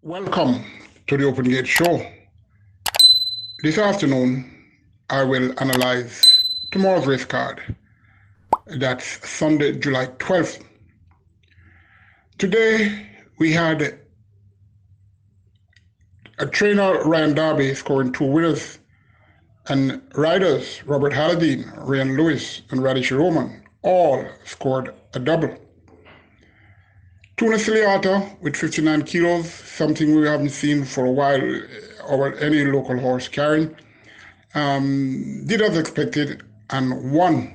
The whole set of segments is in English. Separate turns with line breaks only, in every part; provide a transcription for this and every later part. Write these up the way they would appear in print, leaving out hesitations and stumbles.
Welcome to the Open Gate Show. This afternoon, I will analyze tomorrow's race card. That's Sunday, July 12th. Today, we had a trainer, Ryan Darby, scoring 2 winners, and riders, Robert Halladine, Ryan Lewis, and Radish Roman, all scored a double. Tuna Ciliata with 59 kilos, something we haven't seen for a while over any local horse carrying, did as expected and won.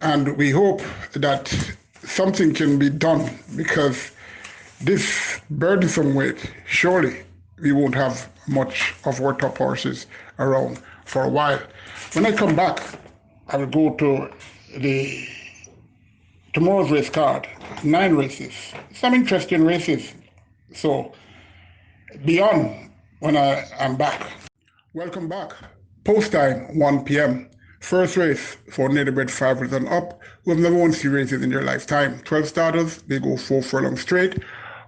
And we hope that something can be done, because this burdensome weight, surely we won't have much of our top horses around for a while. When I come back, I will go to tomorrow's race card. 9 races, some interesting races. So be on when I am back. Welcome back. Post time, 1 p.m. First race for native-bred 5 and up who have never won 3 races in their lifetime. 12 starters, they go 4 furlongs straight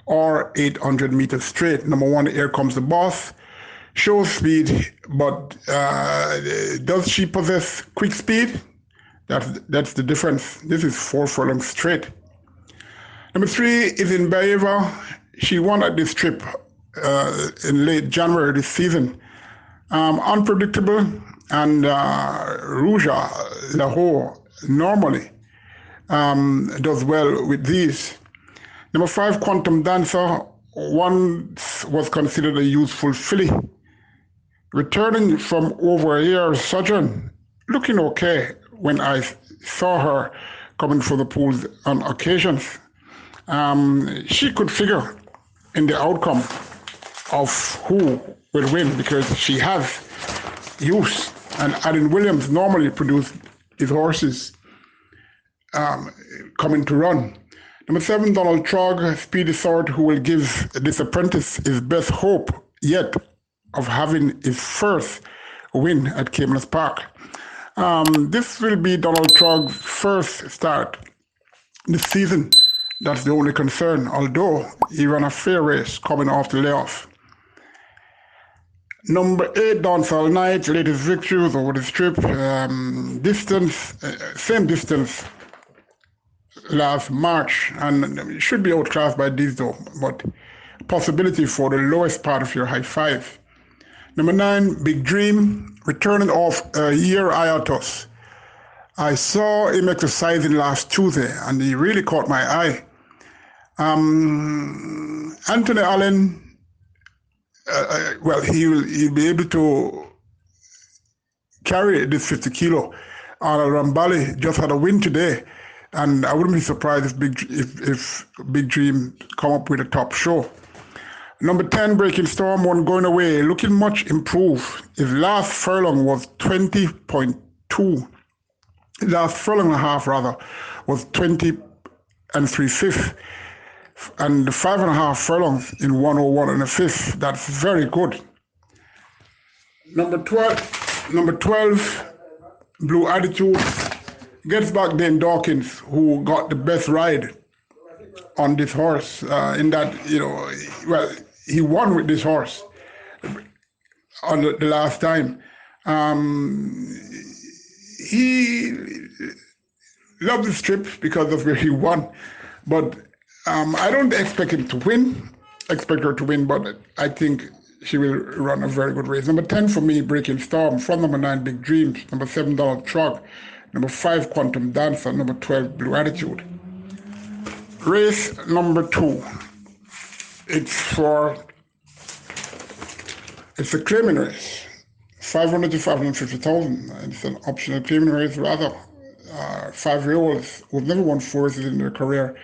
or 800 meters straight. Number 1, Here Comes the Boss. Shows speed, but does she possess quick speed? That's the difference. This is 4 furlongs straight. Number 3 is in Baeva. She won at this trip in late January this season. Unpredictable, and Ruja Lahore normally does well with these. Number 5, Quantum Dancer, once was considered a useful filly. Returning from over a year's sojourn, looking okay when I saw her coming from the pools on occasions. She could figure in the outcome of who will win, because she has use, and Adam Williams normally produced his horses coming to run. Number 7, Donald Trogg, speedy sort, who will give this apprentice his best hope yet of having his first win at Caymans Park. This will be Donald Trogg's first start this season. That's the only concern, although he ran a fair race coming off the layoff. Number 8, Dance All Night, latest victories over the strip. Distance, same distance last March, and should be outclassed by these though, but possibility for the lowest part of your high 5. Number 9, Big Dream, returning off a year hiatus. I saw him exercising last Tuesday, and he really caught my eye. Anthony Allen, well, he'll be able to carry this 50 kilo. Arnold Rambali just had a win today, and I wouldn't be surprised if Big Dream come up with a top show. Number 10, Breaking Storm, one going away, looking much improved. His last furlong was 20.2. Last furlong and a half, rather, was 20 and 3/5. And the 5.5 furlongs in 101 and a fifth. That's very good. Number 12, Blue Attitude, gets back Dan Dawkins, who got the best ride on this horse. In that, well, he won with this horse on the last time. He loved the strip because of where he won, but I don't expect her to win, but I think she will run a very good race. Number 10 for me, Breaking Storm. From number 9, Big Dreams. Number 7, Donald Trog. Number 5, Quantum Dancer. Number 12, Blue Attitude. Race number 2. It's a claiming race. 500 to 550,000. It's an optional claiming race, rather. 5-year-olds who've never won 4 races in their career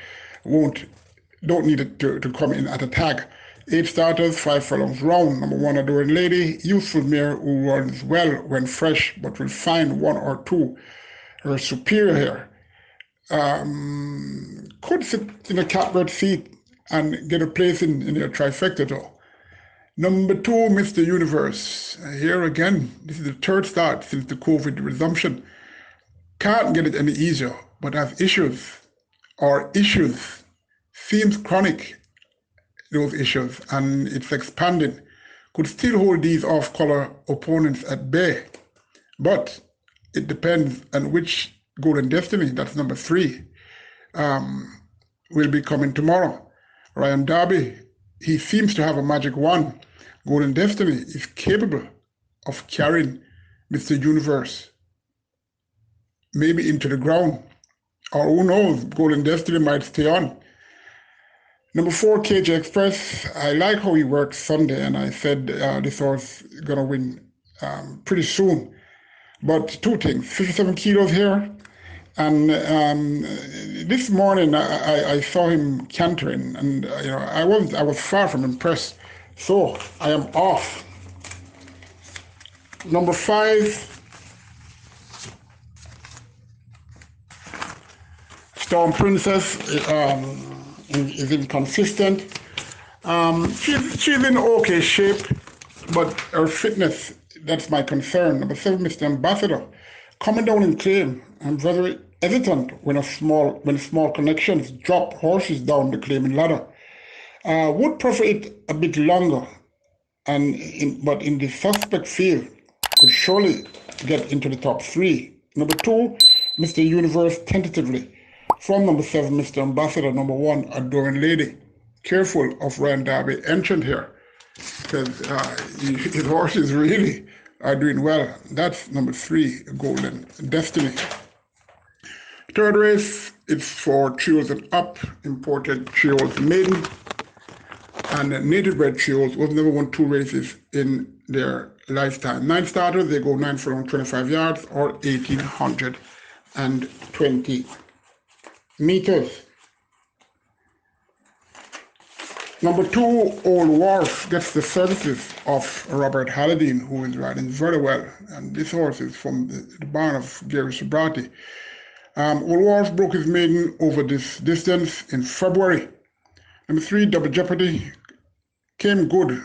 don't need it to come in at a tag. 8 starters, 5 furlongs round. Number 1, Adoring Lady, useful mare who runs well when fresh, but will find 1 or 2 her superior here. Could sit in a catbird seat and get a place in your trifecta though. Number 2, Mr. Universe. Here again, this is the 3rd start since the COVID resumption. Can't get it any easier, but has issues. Seems chronic those issues, and it's expanding. Could still hold these off-color opponents at bay. But it depends on which Golden Destiny, that's number 3, will be coming tomorrow. Ryan Darby, he seems to have a magic wand. Golden Destiny is capable of carrying Mr. Universe maybe into the ground. Or who knows, Golden Destiny might stay on. Number 4, KJ Express. I like how he works Sunday, and I said this horse is going to win pretty soon. But 2 things, 57 kilos here. And this morning I saw him cantering, and I was far from impressed. So I am off. Number 5, Storm Princess is inconsistent. She's in okay shape, but her fitness, that's my concern. Number 7, Mr. Ambassador, coming down in claim. I'm very hesitant when small connections drop horses down the claiming ladder. Would prefer it a bit longer, but in the suspect field, could surely get into the top 3. Number 2, Mr. Universe tentatively. From number 7, Mr. Ambassador. Number 1, Adoring Lady. Careful of Ryan Darby entrant here, because his horses really are doing well. That's number 3, Golden Destiny. 3rd race, it's for trios and up, imported trios maiden, and native bred trios who've never won 2 races in their lifetime. 9 starters, they go 9 furlong 25 yards or 1,820 meters. Number 2, Old Wharf, gets the services of Robert Halladine, who is riding very well. And this horse is from the barn of Gary Sobrati. Old Wharf broke his maiden over this distance in February. Number 3, Double Jeopardy, came good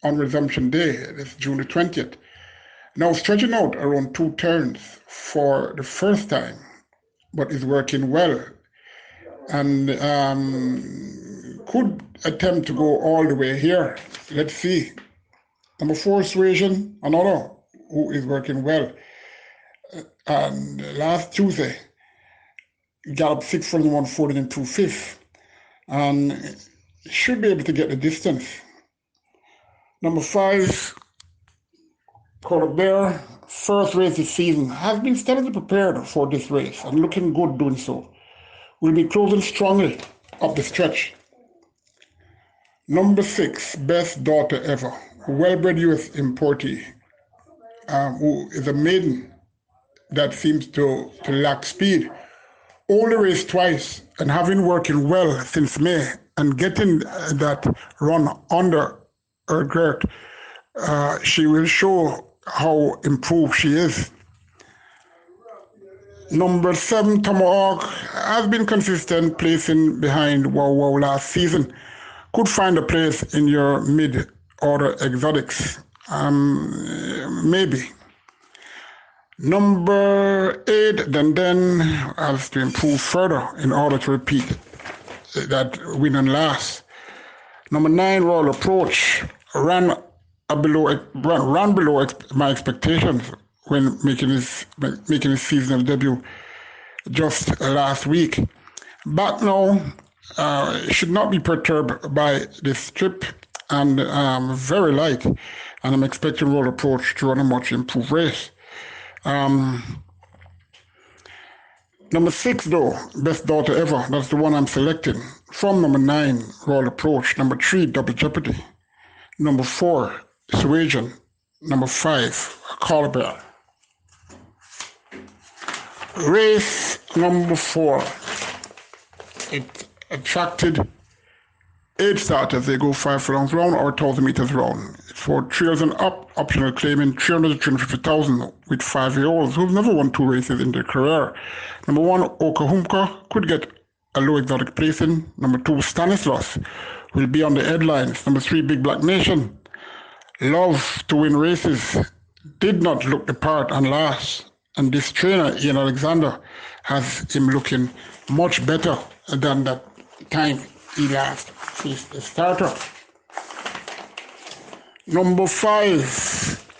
on resumption day, that's June the 20th. Now stretching out around 2 turns for the first time, but is working well. And could attempt to go all the way here. Let's see. Number 4, Suasion, another who is working well. And last Tuesday, galloped 6 furlong 140 and 2/5, and should be able to get the distance. Number 5, Blair, first race this season, has been steadily prepared for this race and looking good doing so. Will be closing strongly up the stretch. Number 6, Best Daughter Ever, well-bred US importee, who is a maiden that seems to lack speed. Only raced twice, and having working well since May and getting that run under her girth, she will show how improved she is. Number 7, Tomahawk, has been consistent, placing behind Wow Wow last season. Could find a place in your mid-order exotics, maybe. Number 8, then has to improve further in order to repeat that win and last. Number 9, Royal Approach, ran below my expectations when making his seasonal debut just last week. But now, should not be perturbed by this trip, and very light, and I'm expecting Royal Approach to run a much improved race. Number 6, though, Best Daughter Ever, that's the one I'm selecting. From number 9, Royal Approach. Number 3, Double Jeopardy. Number 4, Suasion. Number 5, Collin. Race number 4. It attracted 8 starters. They go 5 furlongs round or 1,000 meters round. It's for trials and up, optional claiming 300 to 350,000 with 5-year-olds who've never won 2 races in their career. Number 1, Okahumka, could get a low exotic placing. Number 2, Stanislas, will be on the headlines. Number 3, Big Black Nation, love to win races, did not look the part and last. And this trainer, Ian Alexander, has him looking much better than that time he last faced a starter. Number 5,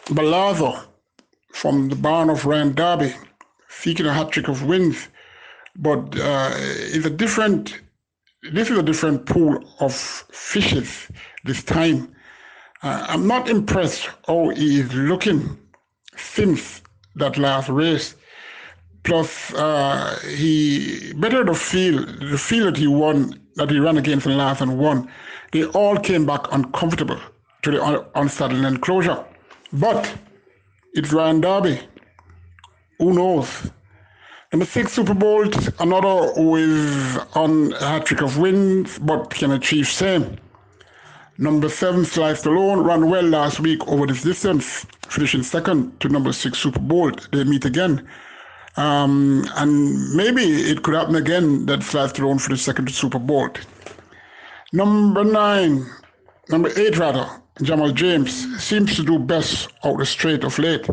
Balazzo from the barn of Ryan Derby, seeking a hat-trick of wins, but this is a different pool of fishes this time. I'm not impressed how he is looking since that last race. Plus, he better the field that he ran against in the last and won. They all came back uncomfortable to the unsaddled enclosure. But it's Ryan Derby. Who knows? Number 6, Super Bowl, another who is on a hat-trick of wins but can achieve same. Number 7, Slice Alone, ran well last week over this distance, finishing second to number 6, Super Bowl. They meet again. And maybe it could happen again that Slice Alone for the second to Super Bowl. Number 8 rather, Jamal James, seems to do best out the straight of late.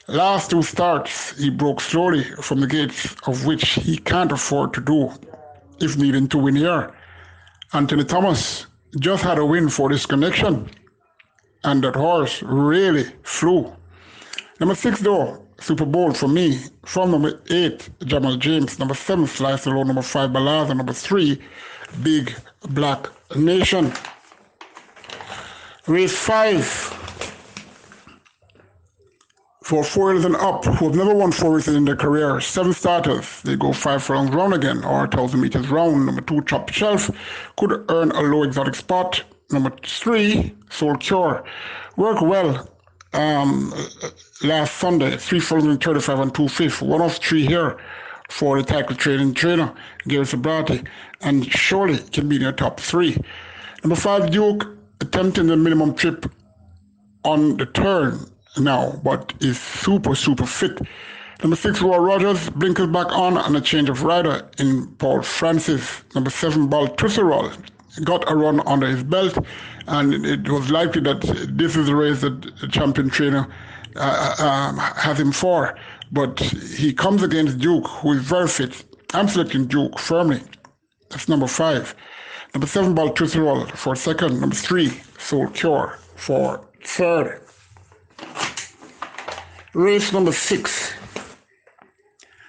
Last 2 starts, he broke slowly from the gates of which he can't afford to do, if needing to win here. Anthony Thomas just had a win for this connection, and that horse really flew. Number 6 though, Super Bowl for me, from number 8, Jamal James, number 7, Slice Alone, number 5, Balaz, and number 3, Big Black Nation. Race 5. For 4 years and up, who have never won 4 races in their career, 7 starters, they go 5 furlongs round again, or 1,000 meters round. Number 2, Chop Shelf, could earn a low exotic spot. Number 3, Soul Cure, worked well last Sunday, 3 furlongs and 35 and 2/5, 1 of 3 here for the tackle training trainer, Gary Sabrati, and surely can be in the top 3. Number 5, Duke, attempting the minimum trip on the turn now, but is super fit. Number 6, Roy Rogers, blinkers back on and a change of rider in Paul Francis. Number 7, Baltusserol, got a run under his belt, and it was likely that this is the race that the champion trainer has him for, but he comes against Duke, who is very fit. I'm selecting Duke firmly. That's number 5. Number 7, Baltusserol for second. Number 3, Soul Cure for third. Race number 6.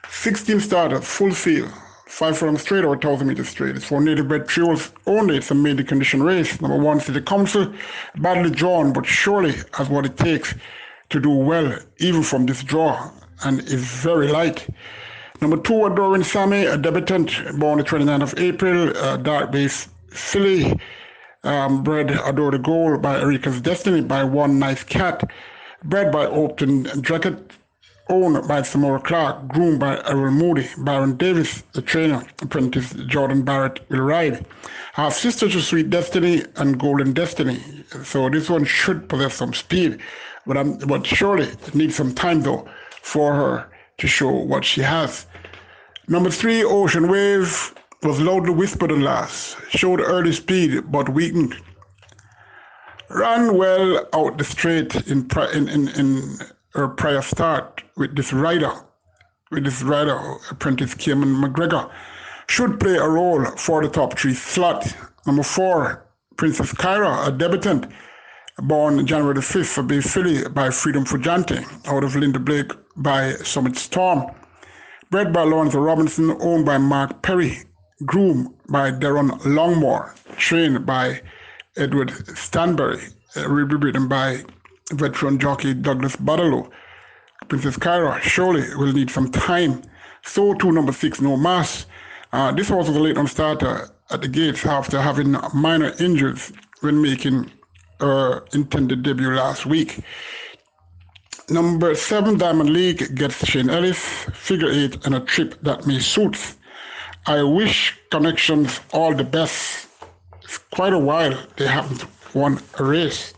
16 starters, full field, 5 furlongs straight or 1,000 meters straight. It's for native bred trios only. It's a mainly condition race. Number 1, City Council, badly drawn, but surely has what it takes to do well, even from this draw, and is very light. Number 2, Adoring Sammy, a debutant, born the 29th of April, dark-based filly, bred Adore the Goal by Erika's Destiny by One Nice Cat, bred by Upton Dracket, owned by Samora Clark, groomed by Errol Moody. Baron Davis, the trainer, apprentice Jordan Barrett will ride. Half sister to Sweet Destiny and Golden Destiny. So this one should possess some speed, but surely it needs some time though for her to show what she has. Number 3, Ocean Wave, was loudly whispered and last, showed early speed but weakened. Ran well out the straight in her prior start with this rider, apprentice Cayman McGregor. Should play a role for the top 3 slot. Number 4, Princess Kyra, a debutant, born January the 5th, a Bay filly by Freedom Fujante, out of Linda Blake by Summit Storm. Bred by Lawrence Robinson, owned by Mark Perry, groomed by Darren Longmore, trained by Edward Stanbury, ridden by veteran jockey Douglas Badalow. Princess Kyra surely will need some time. So too number 6, No Mass. This horse was a late on starter at the gates after having minor injuries when making her intended debut last week. Number 7, Diamond League, gets Shane Ellis, figure 8, and a trip that may suit. I wish Connections all the best. It's quite a while they haven't won a race.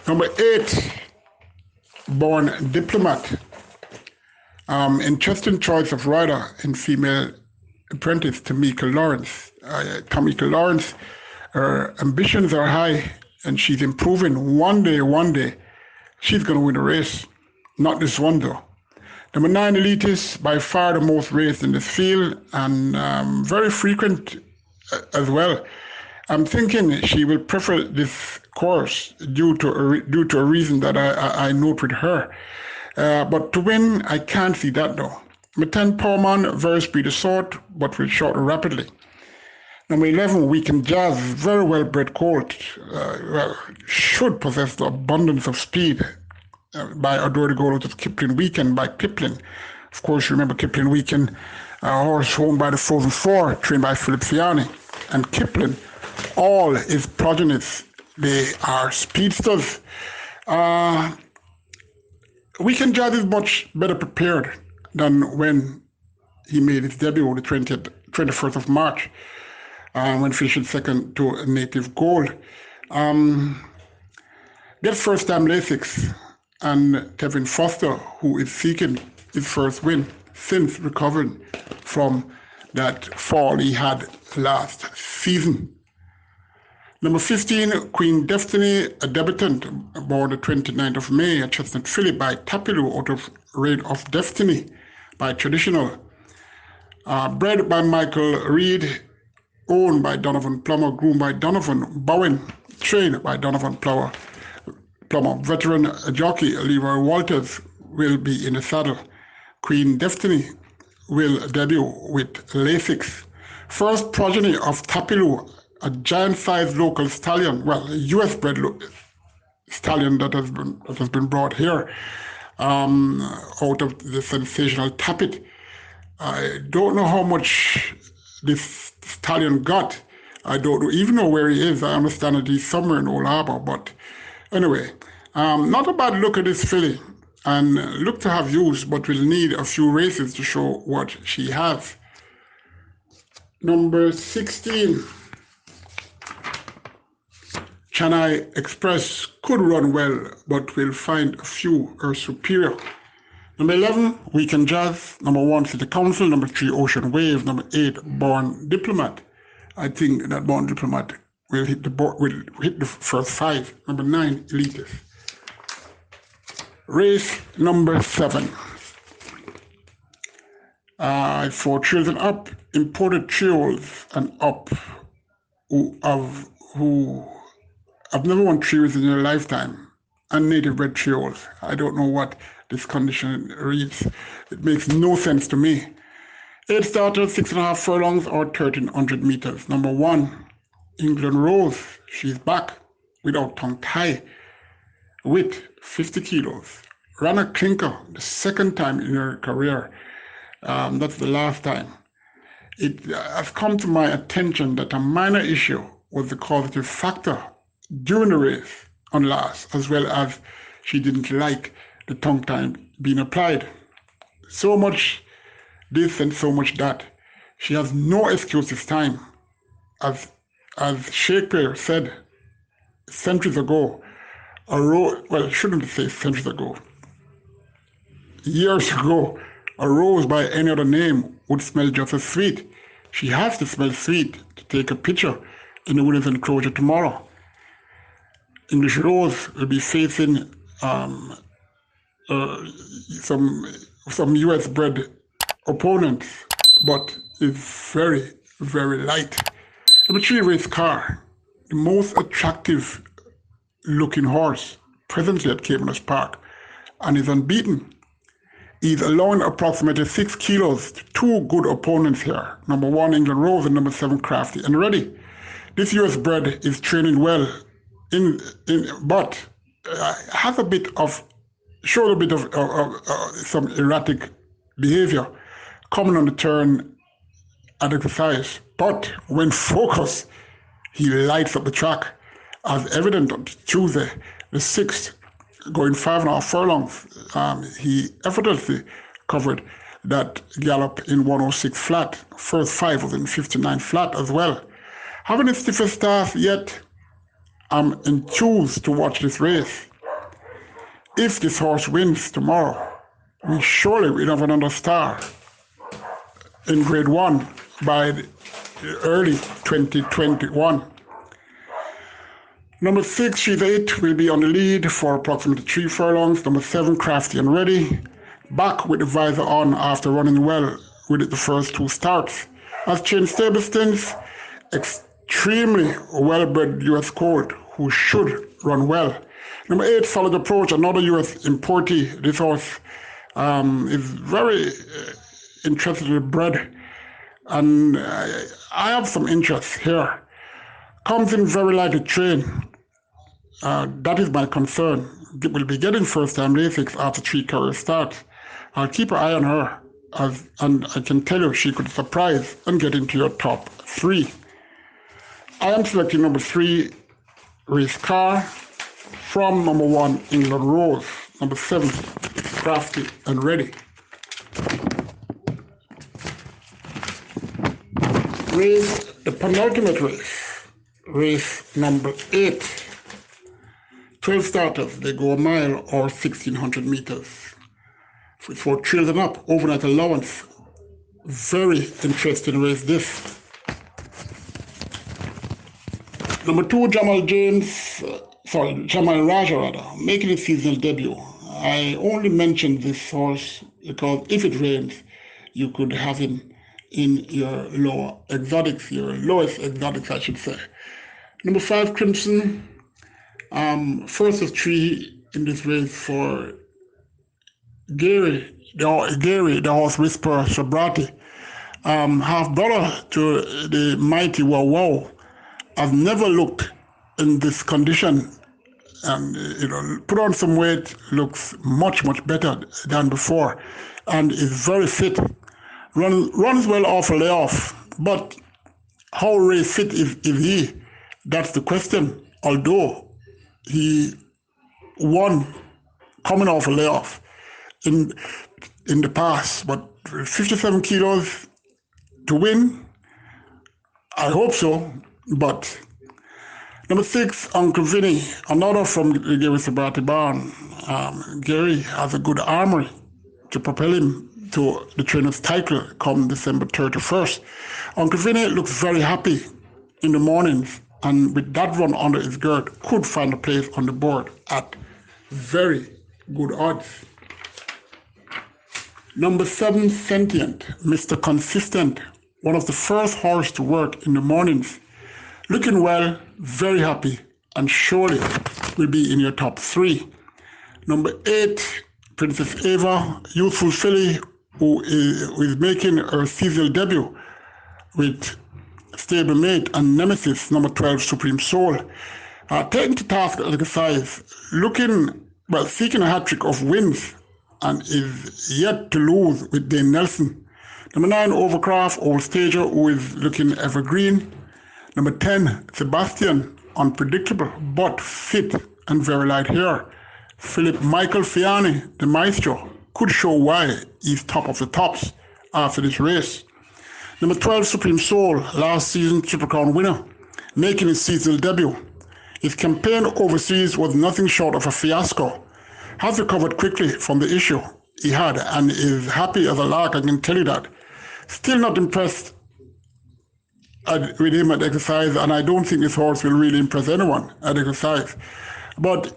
Number 8, Born Diplomat. Interesting choice of rider and female apprentice Tamika Lawrence. Tamika Lawrence, her ambitions are high and she's improving. One day, she's going to win a race. Not this one though. Number 9, Elitist, by far the most raced in this field and very frequent as well. I'm thinking she will prefer this course due to a reason that I note with her. But to win, I can't see that though. Number 10, Powerman, very speedy sort, but will shorten rapidly. Number 11, Weekend Jazz, very well bred colt, should possess the abundance of speed by Adore the Goal of Kipling Weekend by Kipling. Of course, you remember Kipling Weekend, a horse owned by the Frozen Four, trained by Philip Fiani. And Kipling, all his progenies, they are speedsters. Weekend Jazz is much better prepared than when he made his debut on the 21st of March, when finishing second to a Native Gold. Gets first-time Lasix, and Tevin Foster, who is seeking his first win since recovering from that fall he had last season. Number 15, Queen Destiny, a debutant, born the 29th of May at Chestnut Filly by Tapilu out of Reign of Destiny by Traditional. Bred by Michael Reed, owned by Donovan Plummer, groomed by Donovan Bowen, trained by Donovan Plummer. Veteran jockey Leroy Walters will be in the saddle. Queen Destiny will debut with Lasix. First progeny of Tapilu, a giant-sized local stallion, well, a US-bred stallion that has been brought here out of the sensational Tapit. I don't know how much this stallion got. I don't even know where he is. I understand that he's somewhere in Old Harbor, but anyway, not a bad look at this filly, and look to have used, but will need a few races to show what she has. Number 16, Chennai Express could run well, but will find a few are superior. Number 11, Weekend Jazz. Number 1, City Council. Number 3, Ocean Wave. Number 8, Born Diplomat. I think that Born Diplomat will hit the first 5. Number 9, Elitist. Race number 7. 4 trios and up, imported trios and up who have never won trios in their lifetime, and native bred trios. I don't know what this condition reads. It makes no sense to me. 8 starters, 6.5 furlongs or 1,300 meters. Number 1, England Rose. She's back without tongue tie with 50 kilos. Ran a clinker the second time in her career. That's the last time. It has come to my attention that a minor issue was the causative factor during the race on last, as well as she didn't like the tongue tie being applied. So much this and so much that. She has no excuse this time. As Shakespeare said centuries ago, shouldn't say centuries ago, years ago, a rose by any other name would smell just as sweet. She has to smell sweet to take a picture in the winner's enclosure tomorrow. English Rose will be facing some US-bred opponents, but is very, very light. Number 3, Race Car, the most attractive looking horse presently at Caymans Park, and is unbeaten. He's allowing approximately 6 kilos to 2 good opponents here. Number 1, England Rose, and number 7, Crafty and Ready. This US bred is training well, but has showed a bit of some erratic behavior coming on the turn at exercise. But when focused, he lights up the track, as evident on Tuesday, the 6th, going 5.5 furlongs. He effortlessly covered that gallop in 106 flat. First 5 was in 59 flat as well. Haven't the stiffest start yet. I'm enthused to watch this race. If this horse wins tomorrow, we surely will have another star in grade 1 by early 2021. Number 6, She's 8, will be on the lead for approximately 3 furlongs. Number 7, Crafty and Ready back with the visor on after running well with it the first two starts. Has changed stable stints, extremely well-bred US colt who should run well. Number 8, Solid Approach, another US importee. This horse is very interestingly bred, and I have some interest here. Comes in very lightly trained. That is my concern. Will be getting first-time races after 3 career starts. I'll keep an eye on her, and I can tell you she could surprise and get into your top 3. I am selecting number 3, Race Car, from number 1, England Rose, number 7, Crafty and Ready. The penultimate race number 8. 12 starters, they go a mile or 1,600 meters. For trails and up, overnight allowance. Very interesting race this. Number 2, Jamal Raja rather, making his seasonal debut. I only mentioned this horse because if it rains, you could have him in your lowest exotics, I should say. Number 5, Crimson, first of 3 in this race for Gary, the horse whisperer Shabrati, half brother to the mighty Wow, has never looked in this condition, and put on some weight, looks much better than before, and is very fit. Runs well off a layoff, but how race fit is he? That's the question. Although he won coming off a layoff in the past, but 57 kilos to win, I hope so. But number 6, Uncle Vinny, another from the Gary Sabrati barn. Gary has a good armory to propel him to the trainer's title come December 31st. Uncle Vinny looks very happy in the mornings, and with that run under his gird, could find a place on the board at very good odds. Number 7, Sentient, Mr. Consistent, one of the first horse to work in the mornings. Looking well, very happy, and surely will be in your top 3. Number 8, Princess Ava, youthful filly, who is making her seasonal debut with stablemate and nemesis, number 12, Supreme Soul. Taken to task at the size, seeking a hat-trick of wins, and is yet to lose with Dane Nelson. Number 9, Overcraft, Old Stager, who is looking evergreen. Number 10, Sebastian, unpredictable but fit and very light hair. Philip Michael Fiani, the maestro, could show why he's top of the tops after this race. Number 12, Supreme Soul, last season Triple Crown winner, making his seasonal debut. His campaign overseas was nothing short of a fiasco. Has recovered quickly from the issue he had and is happy as a lark, I can tell you that. Still not impressed with him at exercise, and I don't think this horse will really impress anyone at exercise. But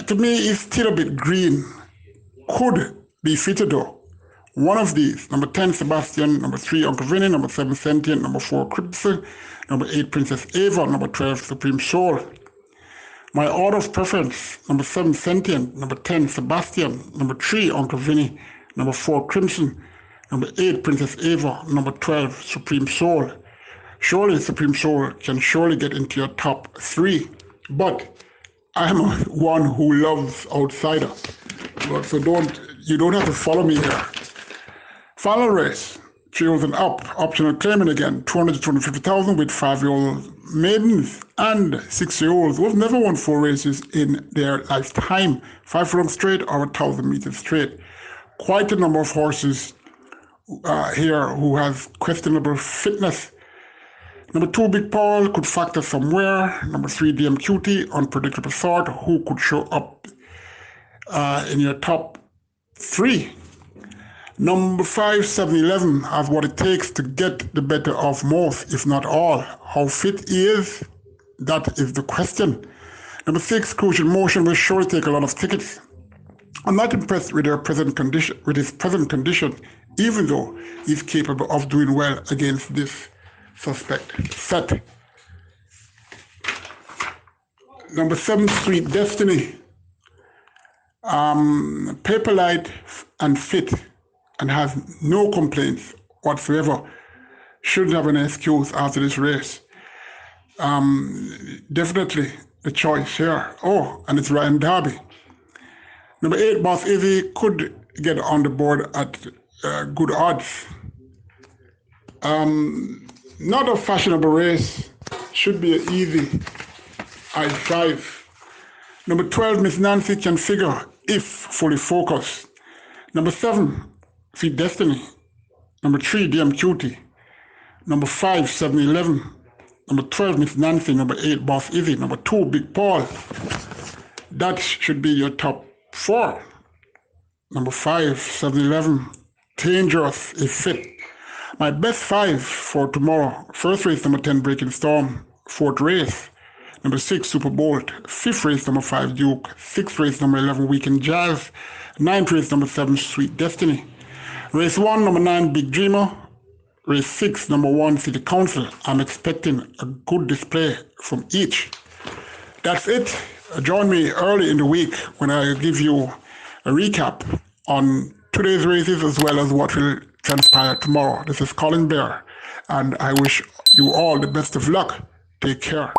to me, he's still a bit green. Could be fitted though. One of these, number 10, Sebastian, number 3, Uncle Vinny, number 7, Sentient, number 4, Crimson, number 8, Princess Ava, number 12, Supreme Soul. My order of preference, number 7, Sentient, number 10, Sebastian, number 3, Uncle Vinny, number 4, Crimson, number 8, Princess Ava, number 12, Supreme Soul. Surely Supreme Soul can surely get into your top 3, but I'm one who loves outsider. So you don't have to follow me here. Final race, 3,000 up, optional claiming again, 200 to 250,000 with 5-year-old maidens and 6-year-olds who have never won 4 races in their lifetime, 5 furlong straight or 1,000 meters straight. Quite a number of horses here who have questionable fitness. Number 2, Big Paul could factor somewhere. Number 3, DM Cutie, unpredictable sort, who could show up in your top 3. Number 5, 7-Eleven, has what it takes to get the better of most, if not all. How fit he is, that is the question. Number 6, Crucial Motion will surely take a lot of tickets. I'm not impressed with his present condition, even though he's capable of doing well against this suspect. Set. Number 7, Sweet Destiny. Paper light and fit and has no complaints whatsoever. Shouldn't have an excuse after this race. Definitely the choice here. Oh, and it's Ryan Darby. Number 8, Boss Izzy could get on the board at good odds. Not a fashionable race. Should be an easy I5. Number 12, Miss Nancy can figure if fully focused. Number 7, Sweet Destiny. Number 3, DM Cutie. Number 5, 7-Eleven. Number 12, Miss Nancy. Number 8, Boss Izzy. Number 2, Big Paul. That should be your top 4. Number 5, 7-Eleven. Dangerous is fit. My best 5 for tomorrow. First race, number 10, Breaking Storm. 4th race, number 6, Super Bowl. 5th race, number 5, Duke. 6th race, number 11, Weekend Jazz. 9th race, number 7, Sweet Destiny. Race 1, number 9, Big Dreamer. Race 6, number 1, City Council. I'm expecting a good display from each. That's it. Join me early in the week when I give you a recap on today's races as well as what will transpire tomorrow. This is Collin Blair, and I wish you all the best of luck. Take care.